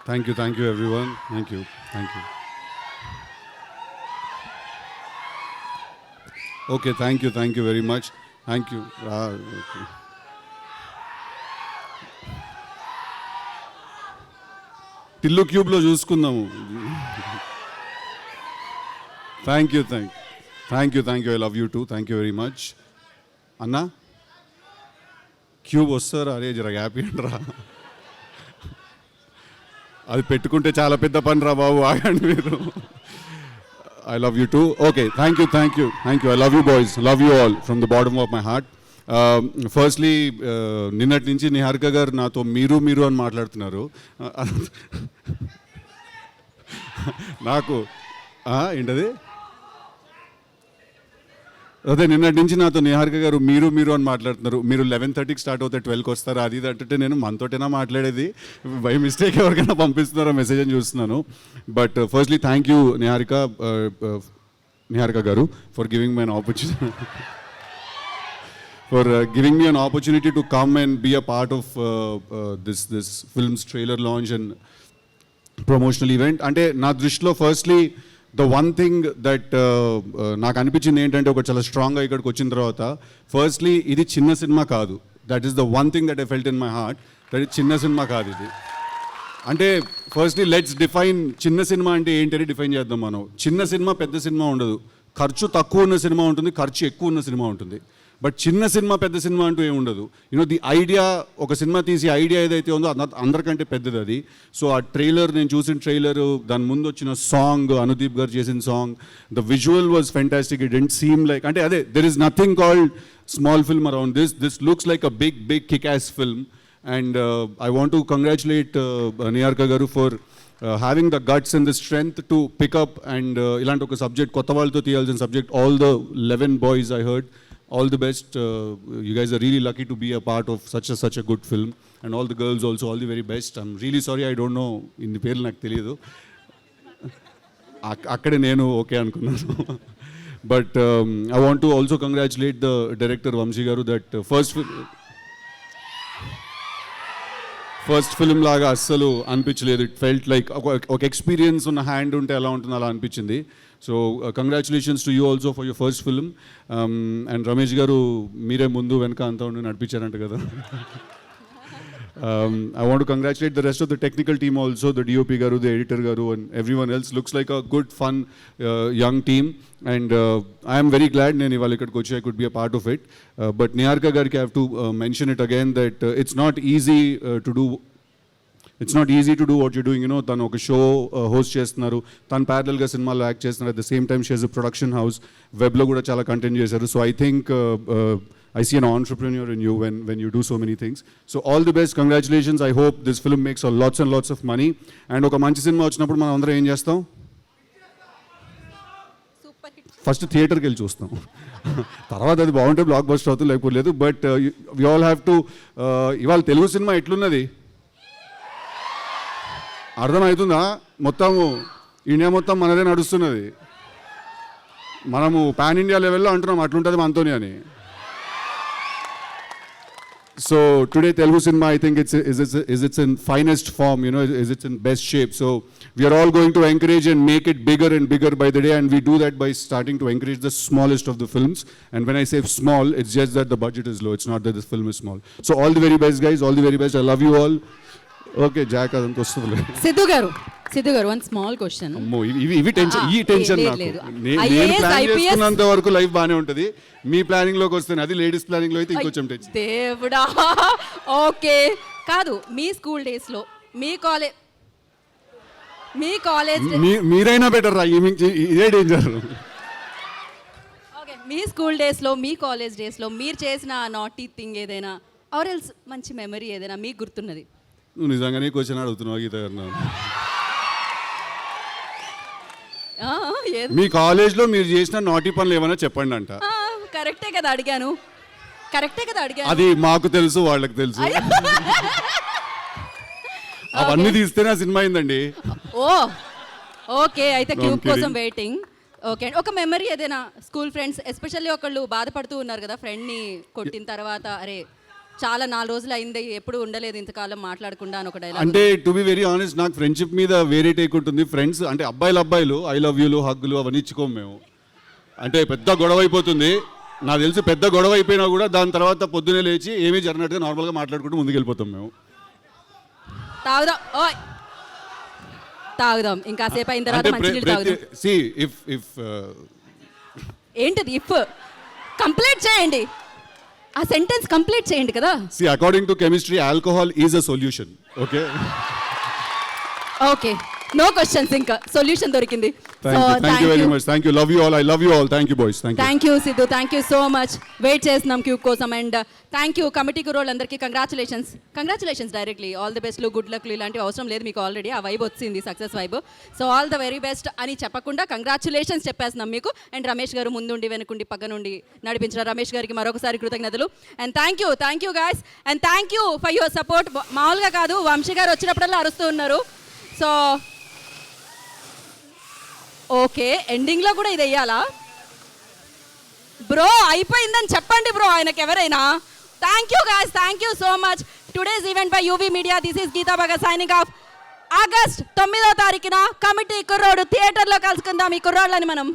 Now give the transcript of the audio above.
Thank you everyone. Thank you. Okay, thank you very much. Thank you. Okay. Tillu క్యూబ్లో చూసుకుందాము. Thank you I love you too. Thank you very much. అన్నా cube వస్తారా? అరే జర happy అంటరా, అది పెట్టుకుంటే చాలా పెద్ద పని రా బాబు, ఆగండి మీరు. I love you two. Okay, thank you. I love you boys, love you all from the bottom of my heart. Firstly నిన్నటి నుంచి నిహారిక గారు నాతో మీరు అని మాట్లాడుతున్నారు. నాకు ఏంటది అదే నిన్నటి నుంచి నాతో నిహారిక గారు మీరు అని మాట్లాడుతున్నారు. మీరు 11:30కి స్టార్ట్ అవుతే 12కి వస్తారు, అది అంటే నేను మనతోటైనా మాట్లాడేది, బై మిస్టేక్ ఎవరికైనా పంపిస్తున్నారో మెసేజ్ అని చూస్తున్నాను. But firstly thank you Niharika garu for giving me an opportunity to come and be a part of this film's trailer launch and promotional event. అంటే నా దృష్టిలో firstly the one thing that నాకు అనిపించింది ఏంటంటే, ఒక చాలా స్ట్రాంగ్గా ఇక్కడికి వచ్చిన తర్వాత, ఫస్ట్లీ ఇది చిన్న సినిమా కాదు. That is the one thing that I felt in my heart, that ఇది చిన్న సినిమా కాదు ఇది. అంటే ఫస్ట్లీ లెట్స్ డిఫైన్ చిన్న సినిమా అంటే ఏంటని డిఫైన్ చేద్దాం మనం. చిన్న సినిమా పెద్ద సినిమా ఉండదు, ఖర్చు తక్కువ ఉన్న సినిమా ఉంటుంది, ఖర్చు ఎక్కువ ఉన్న సినిమా ఉంటుంది. బట్ చిన్న సినిమా పెద్ద సినిమా అంటూ ఏమి ఉండదు. ది ఐడియా, ఒక సినిమా తీసి ఐడియా ఏదైతే ఉందో అందరికంటే పెద్దది అది. సో ఆ ట్రైలర్, నేను చూసిన ట్రైలర్, దాని ముందు వచ్చిన సాంగ్, అనుదీప్ గారు చేసిన song, the visual was fantastic. It didn't seem like, అంటే అదే, there is nothing called small film around this looks like a big kick as film. And I want to congratulate Niharika garu for having the guts and the strength to pick up and ఇలాంటి ఒక subject, కొత్త వాళ్ళతో తీయాల్సిన subject. All the 11 boys I heard, all the best. You guys are really lucky to be a part of such a good film, and all the girls also, all the very best. I'm really sorry, I don't know ఇన్ని పేర్లు నాకు తెలియదు, అక్కడే నేను okay అనుకున్నాను. But I want to also congratulate the director Vamshi garu, that first film లాగా అస్సలు అనిపించలేదు. ఇట్ ఫెల్ట్ లైక్ ఒక ఎక్స్పీరియన్స్ ఉన్న హ్యాండ్ ఉంటే ఎలా ఉంటుందో అలా అనిపించింది. So congratulations to you also for your first film. And Ramesh garu మీరే ముందు వెనక అంతా ఉండి నడిపించారంట కదా. I want to congratulate the rest of the technical team also, the DOP garu, the editor garu, and everyone else. Looks like a good, fun, young team, and I am very glad nenu ivalu ikkadiki vachi I could be a part of it. But Niharika gariki I have to mention it again, that it's not easy to do. It's not easy to do what you're doing. తను ఒక show host చేస్తున్నారు, తను ప్యారలల్గా సినిమాలో act చేస్తున్నారు. At the same time she has a production house, వెబ్లో కూడా చాలా కంటెంట్ చేశారు. So I think I see an entrepreneur in you when you do so many things. So all the best, congratulations. I hope this film makes lots and lots of money. And ఒక మంచి cinema వచ్చినప్పుడు మనం అందరం ఏం చేస్తాం? First థియేటర్కి వెళ్ళి చూస్తాం, తర్వాత అది బాగుంటే బ్లాక్ బస్టర్ అవుతుంది, లేకపోతే లేదు. But we all have to, ఇవాళ తెలుగు సినిమా ఎట్లున్నది అర్థమవుతుందా? మొత్తము ఇండియా మొత్తం మనదే నడుస్తున్నది. మనము పాన్ ఇండియా లెవెల్లో అంటున్నాం అట్లుంటుంది మనతోని అని. So today Telugu cinema, I think it's in finest form, is it's in best shape. So we are all going to encourage and make it bigger and bigger by the day, and we do that by starting to encourage the smallest of the films. And when I say small, it's just that the budget is low, it's not that this film is small. So all the very best guys, all the very best. I love you all. Okay, Jack adanto ostadile. Siddhu గారు one small question. అమ్మో, ఇవి tension, ఈ tension నాకు. నేను plan చేసుకున్నంత వరకు life బాగానే ఉంటుంది, మీ planning లోకి వస్తే అది లేడీస్ ప్లానింగ్ లో అయితే ఇంకొంచెం టెన్షన్. దేవుడా, ఓకే కాదు. మీ స్కూల్ డేస్ లో, మీ కాలేజ్ మీరైనా బెటర్ రా, ఇదే డేంజర్. ఓకే, మీ స్కూల్ డేస్ లో, మీ కాలేజ్ డేస్ లో మీరు చేసిన నాటీ థింగ్ ఏదైనా, ఆర్ ఎల్స్ మంచి మెమరీ ఏదైనా మీకు గుర్తున్నది? నువ్వు నిజంగానే క్వశ్చన్ అడుగుతున్నావు గీత గారు. మీ కాలేజ్లో మీరు చేసిన నాటి పనులు ఏమైనా చెప్పండి అంట. కరెక్టే కదా అడిగాను. అది మాకు తెలుసు, వాళ్ళకి తెలుసు. అవన్నీ తీస్తేనే ఆ సినిమా అయిందండి. ఓకే, అయితే క్యూబ్ కోసం వెయిటింగ్. ఓకే, ఒక మెమరీ ఏదైనా స్కూల్ ఫ్రెండ్స్, ఎస్పెషల్లీ ఒకళ్ళు బాధపడుతూ ఉన్నారు కదా ఫ్రెండ్ని కొట్టిన తర్వాత, అరే చాలా 4 రోజులు అయింది ఎప్పుడు ఉండలేదు ఇంతకాలం మాట్లాడకుండా అని ఒక డైలాగ్. అంటే టు బి వెరీ ఆనెస్ట్ నాకు ఫ్రెండ్షిప్ మీద వేరే టేక్ ఉంటుంది. ఫ్రెండ్స్ అంటే అబ్బాయిలు ఐ లవ్ యూలు హగ్గులు అవన్నీ ఇచ్చుకోము మేము. అంటే పెద్ద గొడవ అయిపోతుంది, నాకు తెలిసి పెద్ద గొడవ అయిపోయినా కూడా దాని తర్వాత పొద్దునే లేచి ఏమీ జరిగినట్టుగా నార్మల్గా మాట్లాడుకుంటూ ముందుకు వెళ్ళిపోతాం మేము. తాగుదాం ఓయ్ తాగుదాం ఇంకా సేపు అయిన తర్వాత మంచినీళ్ళు తాగుదాం. సి ఇఫ్ ఏంటిది ఇఫ్ కంప్లీట్ చేయండి, ఆ సెంటెన్స్ కంప్లీట్ చేయండి కదా. See according to chemistry alcohol is a solution. Okay okay no questions, ఇంకా సొల్యూషన్ దొరికింది. Thank you very much. Thank you. Love you all. I love you all. Thank you boys. Thank you Siddhu, thank you so much. Wait చేస్తున్నాం cube కోసం. And thank you committee కుర్రోళ్ళందరికీ. Congratulations directly. All the బెస్ట్లు, good లక్లు ఇలాంటివి అవసరం లేదు మీకు, already ఆ వైబ్ వచ్చింది, success vibe. So all the very best అని చెప్పకుండా కంగ్రాచులేషన్స్ చెప్పేస్తున్నాం మీకు. అండ్ రమేష్ గారు ముందుండి వెనుకుండి పక్క నుండి నడిపించిన రమేష్ గారికి మరొకసారి కృతజ్ఞతలు. And thank you guys. And thank you for your support. మామూలుగా కాదు, వంశీ గారు వచ్చినప్పుడల్లా అరుస్తూ ఉన్నారు. సో ఓకే ఎండింగ్లో కూడా ఇది వెయ్యాలా బ్రో? అయిపోయిందని చెప్పండి బ్రో ఆయనకి ఎవరైనా. Thank you guys, thank you so much. Today's event by UV media. This is Geeta Bhagat signing off. August 9వ తారీఖున కమిటీ కుర్రోడు థియేటర్లో కలుసుకుందాం ఈ కుర్రోళ్ళని మనం.